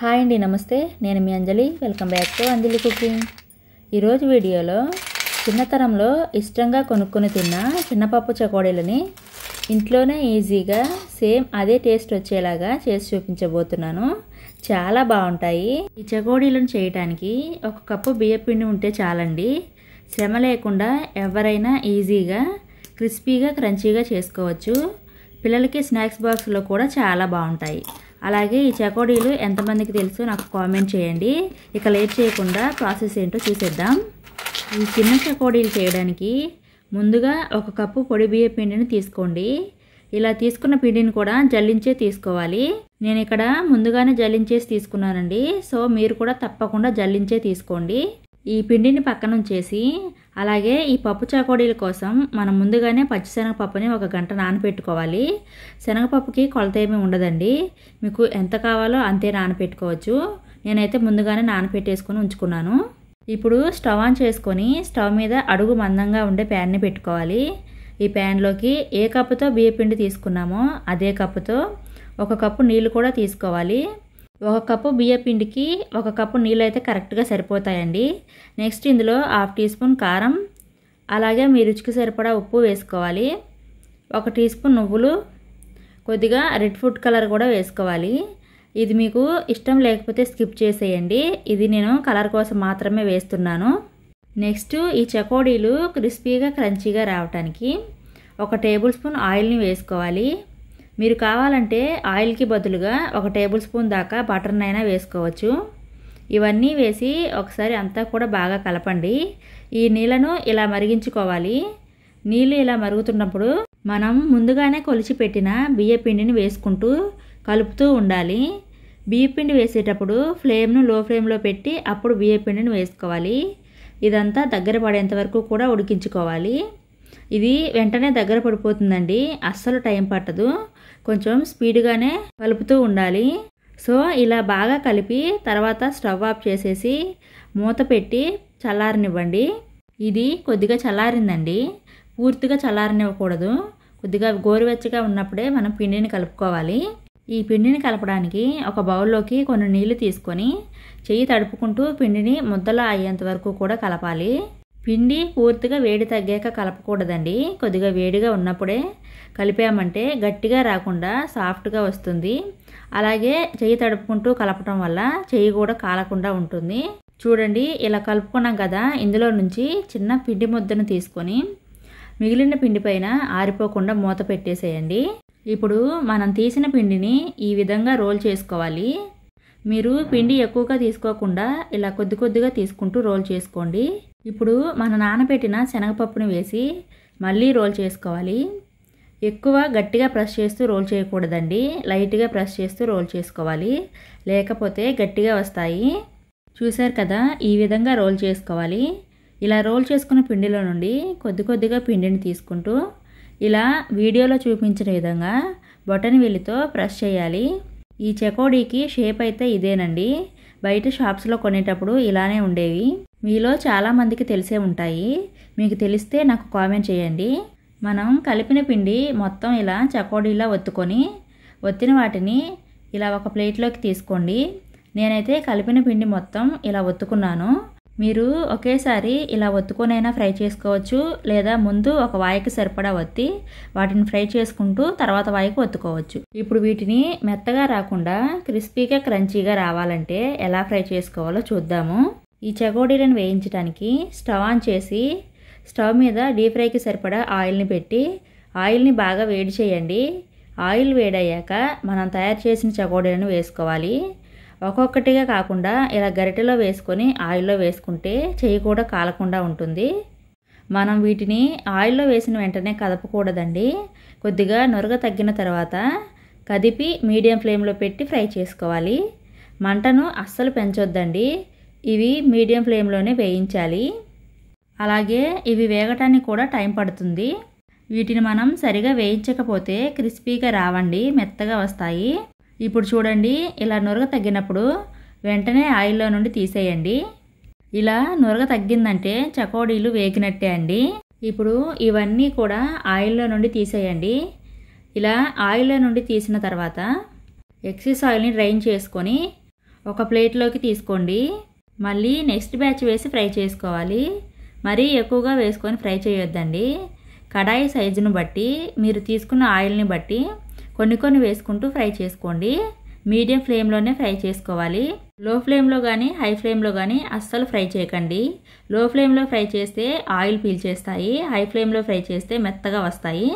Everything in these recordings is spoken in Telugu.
హాయ్ అండి, నమస్తే. నేను మీ Anjali. Welcome back to Anjali cooking. ఈరోజు వీడియోలో చిన్నతనంలో ఇష్టంగా కొనుక్కొని తిన్న చిన్నపప్పు చకోడీలని ఇంట్లోనే ఈజీగా సేమ్ అదే టేస్ట్ వచ్చేలాగా చేసి చూపించబోతున్నాను. చాలా బాగుంటాయి. ఈ చకోడీలను చేయడానికి 1 కప్పు బియ్యపిండి ఉంటే చాలండి. శ్రమ లేకుండా ఎవరైనా ఈజీగా క్రిస్పీగా క్రంచీగా చేసుకోవచ్చు. పిల్లలకి స్నాక్స్ బాక్స్లో కూడా చాలా బాగుంటాయి. అలాగే ఈ చకోడీలు ఎంతమందికి తెలుసో నాకు కామెంట్ చేయండి. ఇక లేట్ చేయకుండా ప్రాసెస్ ఏంటో చూసేద్దాం. ఈ చిన్న చకోడీలు చేయడానికి ముందుగా 1 కప్పు పొడి బియ్య పిండిని తీసుకోండి. ఇలా తీసుకున్న పిండిని కూడా జల్లించే తీసుకోవాలి. నేను ఇక్కడ ముందుగానే జల్లించేసి తీసుకున్నానండి. సో మీరు కూడా తప్పకుండా జల్లించే తీసుకోండి. ఈ పిండిని పక్కన ఉంచేసి అలాగే ఈ పప్పు చకోడీల కోసం మనం ముందుగానే పచ్చిశనగపప్పుని 1 గంట నానబెట్టుకోవాలి. శనగపప్పుకి కొలత ఏమీ ఉండదండి. మీకు ఎంత కావాలో అంతే నానబెట్టుకోవచ్చు. నేనైతే ముందుగానే నానబెట్టేసుకొని ఉంచుకున్నాను. ఇప్పుడు స్టవ్ ఆన్ చేసుకొని స్టవ్ మీద అడుగు మందంగా ఉండే ప్యాన్ని పెట్టుకోవాలి. ఈ ప్యాన్లోకి ఏ కప్పుతో బియ్యపిండి తీసుకున్నామో అదే కప్పుతో 1 కప్పు నీళ్ళు కూడా తీసుకోవాలి. 1 కప్పు బియ్యపిండికి 1 కప్పు నీళ్ళు అయితే కరెక్ట్గా సరిపోతాయండి. నెక్స్ట్ ఇందులో 1/2 టీ స్పూన్ కారం, అలాగే మీ రుచికి సరిపడా ఉప్పు వేసుకోవాలి. 1 టీ స్పూన్ నువ్వులు, కొద్దిగా రెడ్ ఫుడ్ కలర్ కూడా వేసుకోవాలి. ఇది మీకు ఇష్టం లేకపోతే స్కిప్ చేసేయండి. ఇది నేను కలర్ కోసం మాత్రమే వేస్తున్నాను. నెక్స్ట్ ఈ చకోడీలు క్రిస్పీగా క్రంచీగా రావడానికి 1 టేబుల్ స్పూన్ ఆయిల్ని వేసుకోవాలి. మీరు కావాలంటే ఆయిల్కి బదులుగా 1 టేబుల్ స్పూన్ దాకా బటర్నైనా వేసుకోవచ్చు. ఇవన్నీ వేసి ఒకసారి అంతా కూడా బాగా కలపండి. ఈ నీళ్ళను ఇలా మరిగించుకోవాలి. నీళ్ళు ఇలా మరుగుతున్నప్పుడు మనం ముందుగానే కొలిచి పెట్టిన బియ్యపిండిని వేసుకుంటూ కలుపుతూ ఉండాలి. బియ్యపిండి వేసేటప్పుడు ఫ్లేమ్ను లో ఫ్లేమ్లో పెట్టి అప్పుడు బియ్యపిండిని వేసుకోవాలి. ఇదంతా దగ్గర పడేంత వరకు కూడా ఉడికించుకోవాలి. ఇది వెంటనే దగ్గర పడిపోతుందండి. అస్సలు టైం పట్టదు. కొంచెం స్పీడ్గానే కలుపుతూ ఉండాలి. సో ఇలా బాగా కలిపి తర్వాత స్టవ్ ఆఫ్ చేసేసి మూత పెట్టి చల్లారనివ్వండి. ఇది కొద్దిగా చల్లారిందండి. పూర్తిగా చల్లారనివ్వకూడదు. కొద్దిగా గోరువెచ్చగా ఉన్నప్పుడే మనం పిండిని కలుపుకోవాలి. ఈ పిండిని కలపడానికి ఒక బౌల్లోకి కొన్ని నీళ్లు తీసుకొని చెయ్యి తడుపుకుంటూ పిండిని ముద్దలా అయ్యేంత వరకు కూడా కలపాలి. పిండి పూర్తిగా వేడి తగ్గాక కలపకూడదండి. కొద్దిగా వేడిగా ఉన్నప్పుడే కలిపామంటే గట్టిగా రాకుండా సాఫ్ట్గా వస్తుంది. అలాగే చెయ్యి తడుపుకుంటూ కలపటం వల్ల చెయ్యి కూడా కాలకుండా ఉంటుంది. చూడండి, ఇలా కలుపుకున్నాం కదా. ఇందులో నుంచి చిన్న పిండి ముద్దను తీసుకొని మిగిలిన పిండి పైన ఆరిపోకుండా మూత పెట్టేసేయండి. ఇప్పుడు మనం తీసిన పిండిని ఈ విధంగా రోల్ చేసుకోవాలి. మీరు పిండి ఎక్కువగా తీసుకోకుండా ఇలా కొద్ది కొద్దిగా తీసుకుంటూ రోల్ చేసుకోండి. ఇప్పుడు మన నానబెట్టిన శనగపప్పుని వేసి మళ్ళీ రోల్ చేసుకోవాలి. ఎక్కువ గట్టిగా ప్రెస్ చేస్తూ రోల్ చేయకూడదండి. లైట్గా ప్రెస్ చేస్తూ రోల్ చేసుకోవాలి, లేకపోతే గట్టిగా వస్తాయి. చూశారు కదా, ఈ విధంగా రోల్ చేసుకోవాలి. ఇలా రోల్ చేసుకున్న పిండిలో నుండి కొద్ది కొద్దిగా పిండిని తీసుకుంటూ ఇలా వీడియోలో చూపించిన విధంగా బొటనవేలితో ప్రెస్ చేయాలి. ఈ చకోడీకి షేప్ అయితే ఇదేనండి. బయట షాప్స్లో కొనేటప్పుడు ఇలానే ఉండేవి. మీలో చాలామందికి తెలిసే ఉంటాయి. మీకు తెలిస్తే నాకు కామెంట్ చేయండి. మనం కలిపిన పిండి మొత్తం ఇలా చకోడీలా ఒత్తిన వాటిని ఇలా ఒక ప్లేట్లోకి తీసుకోండి. నేనైతే కలిపిన పిండి మొత్తం ఇలా ఒత్తుకున్నాను. మీరు ఒకేసారి ఇలా ఒత్తుకొనైనా ఫ్రై చేసుకోవచ్చు, లేదా ముందు ఒక వాయికి సరిపడా ఒత్తి వాటిని ఫ్రై చేసుకుంటూ తర్వాత వాయికి ఒత్తుకోవచ్చు. ఇప్పుడు వీటిని మెత్తగా రాకుండా క్రిస్పీగా క్రంచీగా రావాలంటే ఎలా ఫ్రై చేసుకోవాలో చూద్దాము. ఈ చకోడీలను వేయించడానికి స్టవ్ ఆన్ చేసి స్టవ్ మీద డీప్ ఫ్రైకి సరిపడా ఆయిల్ని పెట్టి ఆయిల్ని బాగా వేడి చేయండి. ఆయిల్ వేడయ్యాక మనం తయారు చేసిన చకోడీలను వేసుకోవాలి. ఒక్కొక్కటిగా కాకుండా ఇలా గరిటెలో వేసుకొని ఆయిల్లో వేసుకుంటే చెయ్యి కూడా కాలకుండా ఉంటుంది. మనం వీటిని ఆయిల్లో వేసిన వెంటనే కదపకూడదండి. కొద్దిగా నురగ తగ్గిన తర్వాత కదిపి మీడియం ఫ్లేమ్లో పెట్టి ఫ్రై చేసుకోవాలి. మంటను అస్సలు పెంచొద్దండి. ఇవి మీడియం ఫ్లేమ్లోనే వేయించాలి. అలాగే ఇవి వేగటానికి కూడా టైం పడుతుంది. వీటిని మనం సరిగా వేయించకపోతే క్రిస్పీగా రావండి, మెత్తగా వస్తాయి. ఇప్పుడు చూడండి, ఇలా నురగ తగ్గినప్పుడు వెంటనే ఆయిల్లో నుండి తీసేయండి. ఇలా నురగ తగ్గిందంటే చకోడీలు వేగినట్టే అండి. ఇప్పుడు ఇవన్నీ కూడా ఆయిల్లో నుండి తీసేయండి. ఇలా ఆయిల్లో నుండి తీసిన తర్వాత ఎక్సెస్ ఆయిల్ని డ్రైన్ చేసుకొని ఒక ప్లేట్లోకి తీసుకోండి. మళ్ళీ నెక్స్ట్ బ్యాచ్ వేసి ఫ్రై చేసుకోవాలి. మరీ ఎక్కువగా వేసుకొని ఫ్రై చేయొద్దండి. కడాయి సైజును బట్టి మీరు తీసుకున్న ఆయిల్ని బట్టి కొన్ని వేసుకుంటూ ఫ్రై చేసుకోండి. మీడియం ఫ్లేమ్లోనే ఫ్రై చేసుకోవాలి. లో ఫ్లేమ్లో కానీ హై ఫ్లేమ్లో కానీ అస్సలు ఫ్రై చేయకండి. లో ఫ్లేమ్లో ఫ్రై చేస్తే ఆయిల్ పీల్చేస్తాయి, హై ఫ్లేమ్లో ఫ్రై చేస్తే మెత్తగా వస్తాయి.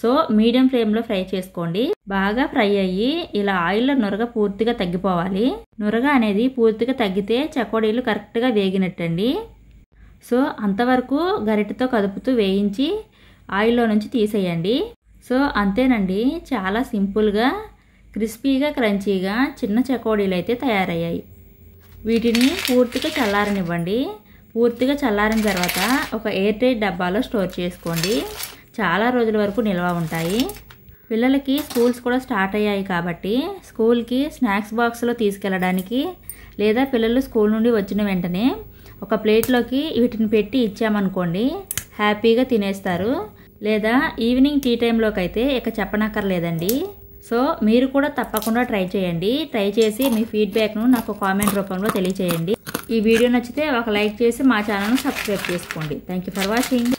సో మీడియం ఫ్లేమ్లో ఫ్రై చేసుకోండి. బాగా ఫ్రై అయ్యి ఇలా ఆయిల్లో నురగ పూర్తిగా తగ్గిపోవాలి. నురగ అనేది పూర్తిగా తగ్గితే చకోడీలు కరెక్ట్గా వేగినట్టండి. సో అంతవరకు గరిటెతో కదుపుతూ వేయించి ఆయిల్లో నుంచి తీసేయండి. సో అంతేనండి, చాలా సింపుల్గా క్రిస్పీగా క్రంచీగా చిన్న చకోడీలు అయితే తయారయ్యాయి. వీటిని పూర్తిగా చల్లారనివ్వండి. పూర్తిగా చల్లారిన తర్వాత ఒక ఎయిర్ టైట్ డబ్బాలో స్టోర్ చేసుకోండి. చాలా రోజుల వరకు నిల్వ ఉంటాయి. పిల్లలకి స్కూల్స్ కూడా స్టార్ట్ అయ్యాయి కాబట్టి స్కూల్కి స్నాక్స్ బాక్స్లో తీసుకెళ్ళడానికి లేదా పిల్లలు స్కూల్ నుండి వచ్చిన వెంటనే ఒక ప్లేట్లోకి వీటిని పెట్టి ఇచ్చామనుకోండి, హ్యాపీగా తినేస్తారు. లేదా ఈవినింగ్ టీ టైంలోకి అయితే ఇక చెప్పనక్కర్లేదండి. సో మీరు కూడా తప్పకుండా ట్రై చేయండి. ట్రై చేసి మీ ఫీడ్బ్యాక్ను నాకు కామెంట్ రూపంలో తెలియచేయండి. ఈ వీడియో నచ్చితే ఒక లైక్ చేసి మా ఛానల్ను సబ్స్క్రైబ్ చేసుకోండి. Thank you for watching.